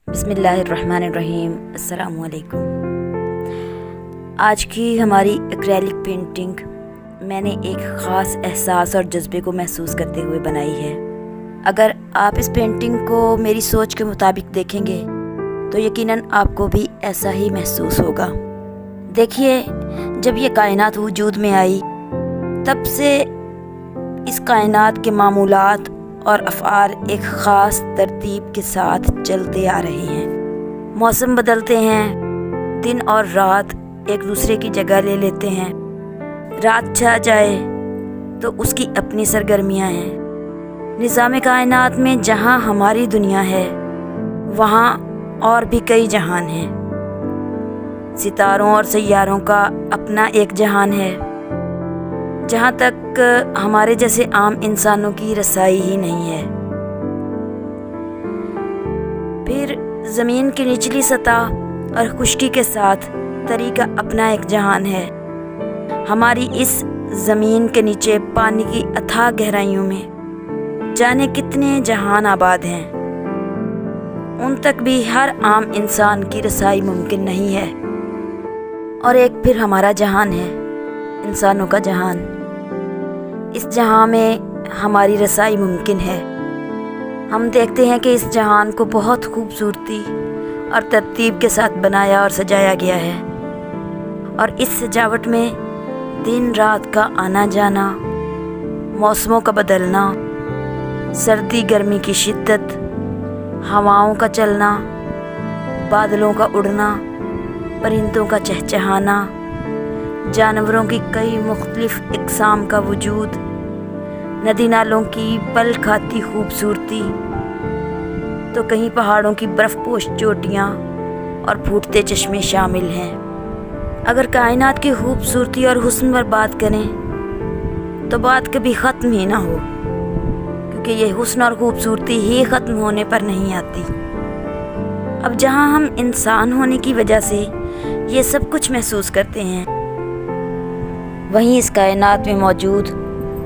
बिस्मिल्लाहिर्रहमानिर्रहीम। अस्सलामु अलैकुम। आज की हमारी एक्रेलिक पेंटिंग मैंने एक ख़ास एहसास और जज्बे को महसूस करते हुए बनाई है। अगर आप इस पेंटिंग को मेरी सोच के मुताबिक देखेंगे तो यकीनन आपको भी ऐसा ही महसूस होगा। देखिए, जब ये कायनात वजूद में आई तब से इस कायनात के मामूलात और अफ़आल एक ख़ास तरतीब के साथ चलते आ रहे हैं। मौसम बदलते हैं, दिन और रात एक दूसरे की जगह ले लेते हैं। रात छा जाए तो उसकी अपनी सरगर्मियाँ हैं। निज़ाम कायनात में जहाँ हमारी दुनिया है वहाँ और भी कई जहान हैं। सितारों और सैयारों का अपना एक जहान है जहाँ तक हमारे जैसे आम इंसानों की रसाई ही नहीं है। फिर ज़मीन की निचली सतह और खुश्की के साथ तरी का अपना एक जहान है। हमारी इस ज़मीन के नीचे पानी की अथाह गहराइयों में जाने कितने जहान आबाद हैं। उन तक भी हर आम इंसान की रसाई मुमकिन नहीं है। और एक फिर हमारा जहान है, इंसानों का जहान। इस जहां में हमारी रसाई मुमकिन है। हम देखते हैं कि इस जहान को बहुत खूबसूरती और तरतीब के साथ बनाया और सजाया गया है। और इस सजावट में दिन रात का आना जाना, मौसमों का बदलना, सर्दी गर्मी की शिद्दत, हवाओं का चलना, बादलों का उड़ना, परिंदों का चहचहाना, जानवरों की कई मुख्तलिफ इक़साम का वजूद, नदी नालों की पल खाती खूबसूरती, तो कहीं पहाड़ों की बर्फ़पोश चोटियाँ और फूटते चश्मे शामिल हैं। अगर कायनात की खूबसूरती और हुस्न पर बात करें तो बात कभी ख़त्म ही ना हो, क्योंकि ये हुस्न और खूबसूरती ही ख़त्म होने पर नहीं आती। अब जहाँ हम इंसान होने की वजह से ये सब कुछ महसूस करते हैं, वहीं इस कायनात में मौजूद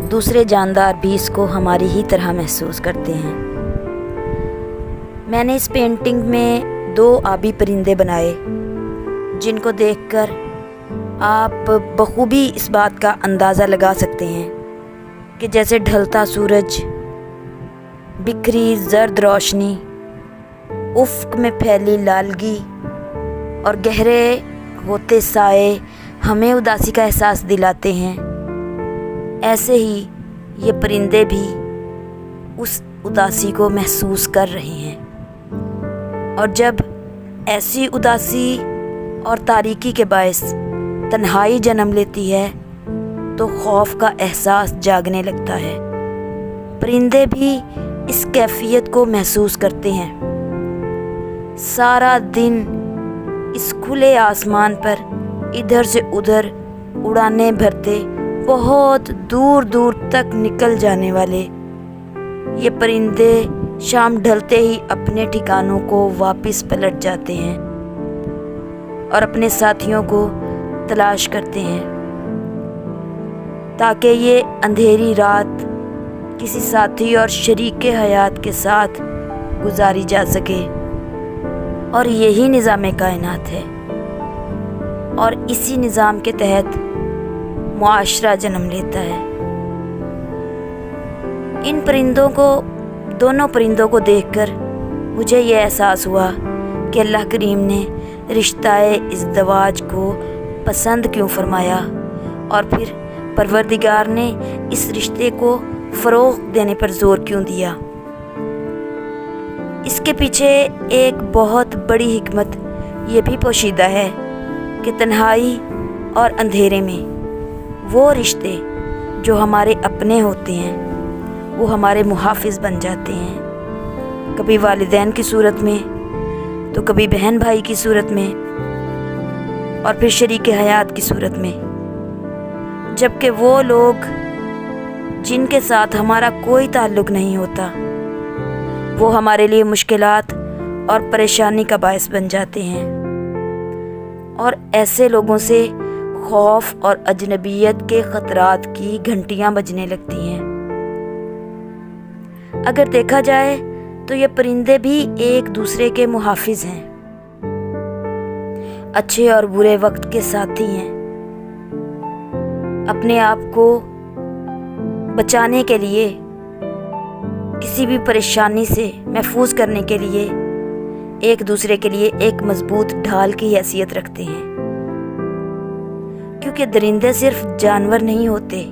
दूसरे जानदार भी इसको हमारी ही तरह महसूस करते हैं। मैंने इस पेंटिंग में 2 आबी परिंदे बनाए जिनको देखकर आप बखूबी इस बात का अंदाज़ा लगा सकते हैं कि जैसे ढलता सूरज, बिखरी जर्द रोशनी, उफ़्क़ में फैली लालगी और गहरे होते साए हमें उदासी का एहसास दिलाते हैं। ऐसे ही ये परिंदे भी उस उदासी को महसूस कर रहे हैं। और जब ऐसी उदासी और तारीकी के बायस तन्हाई जन्म लेती है तो खौफ का एहसास जागने लगता है। परिंदे भी इस कैफियत को महसूस करते हैं। सारा दिन इस खुले आसमान पर इधर से उधर उड़ाने भरते बहुत दूर दूर तक निकल जाने वाले ये परिंदे शाम ढलते ही अपने ठिकानों को वापस पलट जाते हैं और अपने साथियों को तलाश करते हैं ताकि ये अंधेरी रात किसी साथी और शरीके हयात के साथ गुजारी जा सके। और यही निज़ाम कायनात है और इसी निज़ाम के तहत मुआशरा जन्म लेता है। इन दोनों परिंदों को देखकर मुझे ये एहसास हुआ कि अल्लाह करीम ने रिश्ताए इज़्दवाज को पसंद क्यों फरमाया और फिर परवरदिगार ने इस रिश्ते को फ़रोग़ देने पर ज़ोर क्यों दिया। इसके पीछे एक बहुत बड़ी हिकमत ये भी पोशीदा है कि तन्हाई और अंधेरे में वो रिश्ते जो हमारे अपने होते हैं वो हमारे मुहाफ़िज़ बन जाते हैं। कभी वालिदैन की सूरत में, तो कभी बहन भाई की सूरत में, और फिर शरीके हयात की सूरत में। जबकि वो लोग जिनके साथ हमारा कोई ताल्लुक़ नहीं होता वो हमारे लिए मुश्किलात और परेशानी का बायस बन जाते हैं। और ऐसे लोगों से खौफ और अजनबियत के ख़तरात की घंटियां बजने लगती हैं। अगर देखा जाए تو یہ پرندے بھی ایک دوسرے کے محافظ ہیں، اچھے اور برے وقت کے ساتھی ہیں۔ اپنے آپ کو بچانے کے لیے، کسی بھی پریشانی سے محفوظ کرنے کے لیے ایک دوسرے کے لیے ایک مضبوط ڈھال کی حیثیت رکھتے ہیں، کیونکہ درندے صرف جانور نہیں ہوتے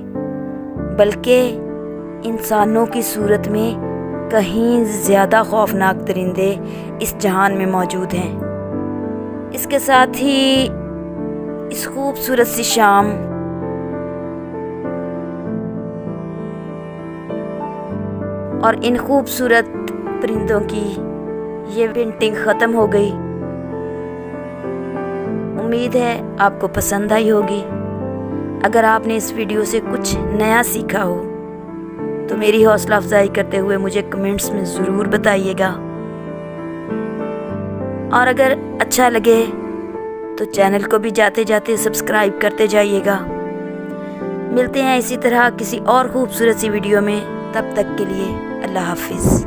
بلکہ انسانوں کی صورت میں کہیں زیادہ خوفناک درندے اس جہان میں موجود ہیں۔ اس کے ساتھ ہی اس خوبصورت سی شام اور ان خوبصورت پرندوں کی یہ پینٹنگ ختم ہو گئی۔ امید ہے آپ کو پسند آئی ہوگی۔ اگر آپ نے اس ویڈیو سے کچھ نیا سیکھا ہو تو میری حوصلہ افزائی کرتے ہوئے مجھے کمنٹس میں ضرور بتائیے گا، اور اگر اچھا لگے تو چینل کو بھی جاتے جاتے سبسکرائب کرتے جائیے گا۔ ملتے ہیں اسی طرح کسی اور خوبصورت سی ویڈیو میں، تب تک کے لیے اللہ حافظ۔